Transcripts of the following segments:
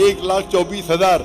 1,24,000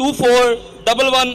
2411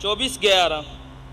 24:11।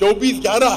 24:11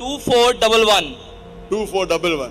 2411। 2411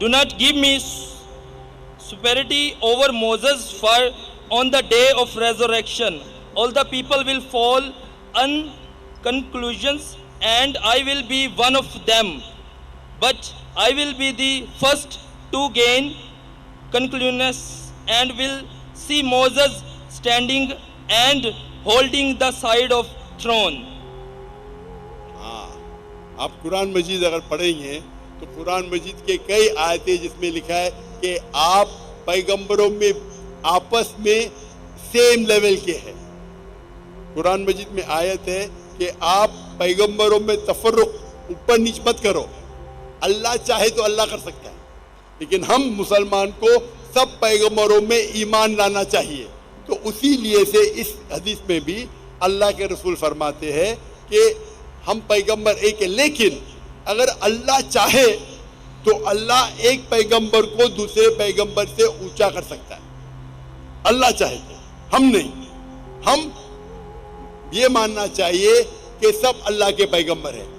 Do not give me superiority over Moses, for on the day of resurrection all the people will fall on conclusions and I will be one of them, but I will be the first to gain conclusions and will see Moses standing and holding the side of throne. آپ قرآن مجید اگر پڑھیں گے تو قرآن مجید کے کئی آیتیں جس میں لکھا ہے کہ آپ پیغمبروں میں آپس میں سیم لیول کے ہیں. قرآن مجید میں آیت ہے کہ آپ پیغمبروں میں تفرق اوپر نیچ مت کرو. اللہ چاہے تو اللہ کر سکتا ہے، لیکن ہم مسلمان کو سب پیغمبروں میں ایمان لانا چاہیے. تو اسی لیے سے اس حدیث میں بھی اللہ کے رسول فرماتے ہیں کہ ہم پیغمبر ایک ہے، لیکن اگر اللہ چاہے تو اللہ ایک پیغمبر کو دوسرے پیغمبر سے اونچا کر سکتا ہے. اللہ چاہے تو، ہم نہیں. ہم یہ ماننا چاہیے کہ سب اللہ کے پیغمبر ہیں،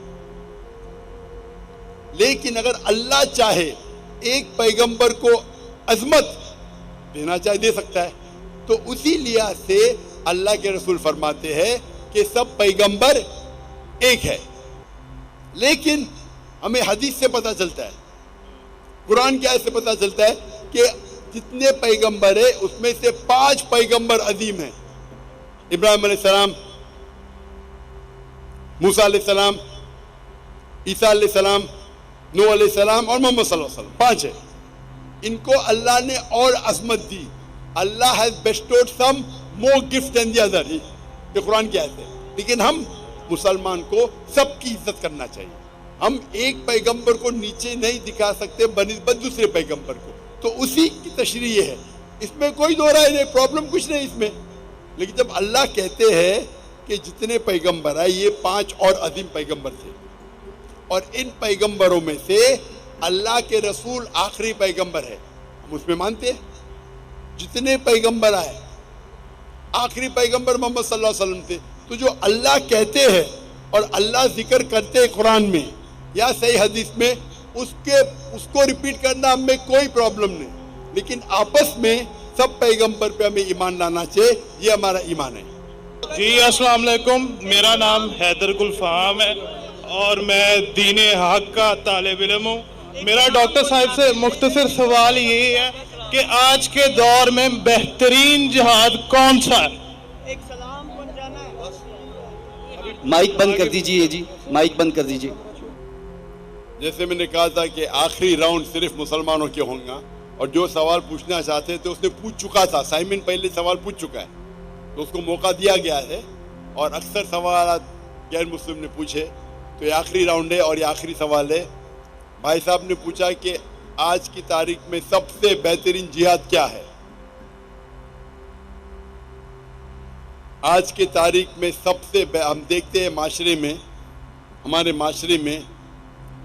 لیکن اگر اللہ چاہے ایک پیغمبر کو عظمت دینا چاہے دے سکتا ہے. تو اسی لحاظ سے اللہ کے رسول فرماتے ہیں کہ سب پیغمبر ایک ہے. لیکن ہمیں حدیث سے پتہ چلتا ہے، قرآن کی آیت سے پتہ چلتا ہے کہ جتنے پیغمبر ہیں اس میں سے 5 پیغمبر عظیم ہیں. ابراہیم علیہ السلام، موسیٰ علیہ السلام، عیسیٰ علیہ السلام، نوح علیہ السلام اور محمد صلی اللہ علیہ وسلم. 5 ہیں. ان کو اللہ نے اور عظمت دی. اللہ has bestowed some more gift than the other. یہ قرآن کی آیت ہے. لیکن ہم مسلمان کو سب کی عزت کرنا چاہیے. ہم ایک پیغمبر کو نیچے نہیں دکھا سکتے بنسبت دوسرے پیغمبر کو. تو اسی کی تشریح یہ ہے. اس میں کوئی دو رائے نہیں، پرابلم کچھ نہیں اس میں. لیکن جب اللہ کہتے ہیں کہ جتنے پیغمبر ہیں یہ 5 اور عظیم پیغمبر تھے، اور ان پیغمبروں میں سے اللہ کے رسول آخری پیغمبر ہے، ہم اس میں مانتے ہیں. جتنے پیغمبر آئے آخری پیغمبر محمد صلی اللہ علیہ وسلم تھے. تو جو اللہ کہتے ہیں اور اللہ ذکر کرتے ہیں قرآن میں یا صحیح حدیث میں، اس کو ریپیٹ کرنا ہم میں کوئی پرابلم نہیں. لیکن آپس میں سب پیغمبر پہ ہمیں ایمان لانا چاہیے. یہ ہمارا ایمان ہے. جی السلام علیکم، میرا نام حیدر گل فہام ہے اور میں دین حق کا طالب علم ہوں. میرا ڈاکٹر صاحب سے مختصر سوال یہی ہے کہ آج کے دور میں بہترین جہاد کون سا ہے؟ ایک سلام بن جانا ہے. مائک بند کر دیجئے جی، مائک بند کر دیجئے. جیسے میں نے کہا تھا کہ آخری راؤنڈ صرف مسلمانوں کے ہوں گا، اور جو سوال پوچھنا چاہتے تھے اس نے پوچھ چکا تھا. سائمن پہلے سوال پوچھ چکا ہے تو اس کو موقع دیا گیا ہے، اور اکثر سوالات غیر مسلم نے پوچھے. تو یہ آخری راؤنڈ ہے اور یہ آخری سوال ہے. بھائی صاحب نے پوچھا کہ آج کی تاریخ میں سب سے بہترین جہاد کیا ہے. آج کی تاریخ میں سب سے ہم دیکھتے ہیں معاشرے میں، ہمارے معاشرے میں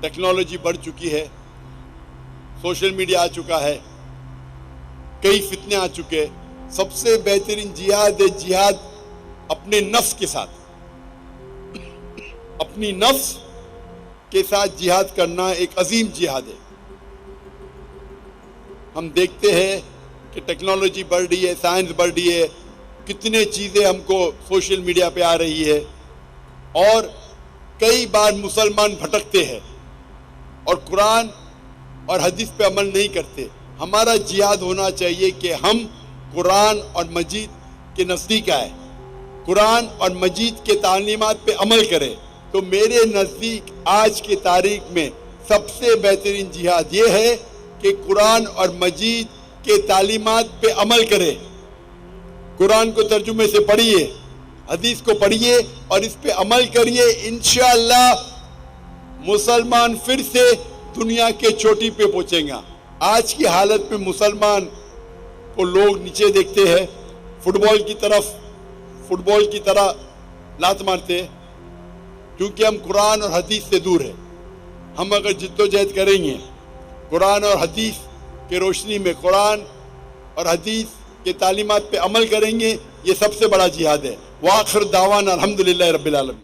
ٹیکنالوجی بڑھ چکی ہے، سوشل میڈیا آ چکا ہے، کئی فتنے آ چکے. سب سے بہترین جہاد ہے جہاد اپنے نفس کے ساتھ. اپنی نفس کے ساتھ جہاد کرنا ایک عظیم جہاد ہے. ہم دیکھتے ہیں کہ ٹیکنالوجی بڑھ رہی ہے، سائنس بڑھ رہی ہے، کتنے چیزیں ہم کو سوشل میڈیا پہ آ رہی ہے، اور کئی بار مسلمان بھٹکتے ہیں اور قرآن اور حدیث پہ عمل نہیں کرتے. ہمارا جہاد ہونا چاہیے کہ ہم قرآن اور مجید کے نزدیک آئے، قرآن اور مجید کے تعلیمات پہ عمل کرے. تو میرے نزدیک آج کی تاریخ میں سب سے بہترین جہاد یہ ہے کہ قرآن اور مجید کے تعلیمات پہ عمل کرے. قرآن کو ترجمے سے پڑھیے، حدیث کو پڑھیے اور اس پہ عمل کریے. انشاءاللہ مسلمان پھر سے دنیا کے چوٹی پہ پہنچیں گا. آج کی حالت میں مسلمان کو لوگ نیچے دیکھتے ہیں، فٹ بال کی طرح لات مارتے ہیں، کیونکہ ہم قرآن اور حدیث سے دور ہیں. ہم اگر جد و جہد کریں گے قرآن اور حدیث کے روشنی میں، قرآن اور حدیث کے تعلیمات پہ عمل کریں گے، یہ سب سے بڑا جہاد ہے. وآخر دعوانا الحمدللہ رب العالمین.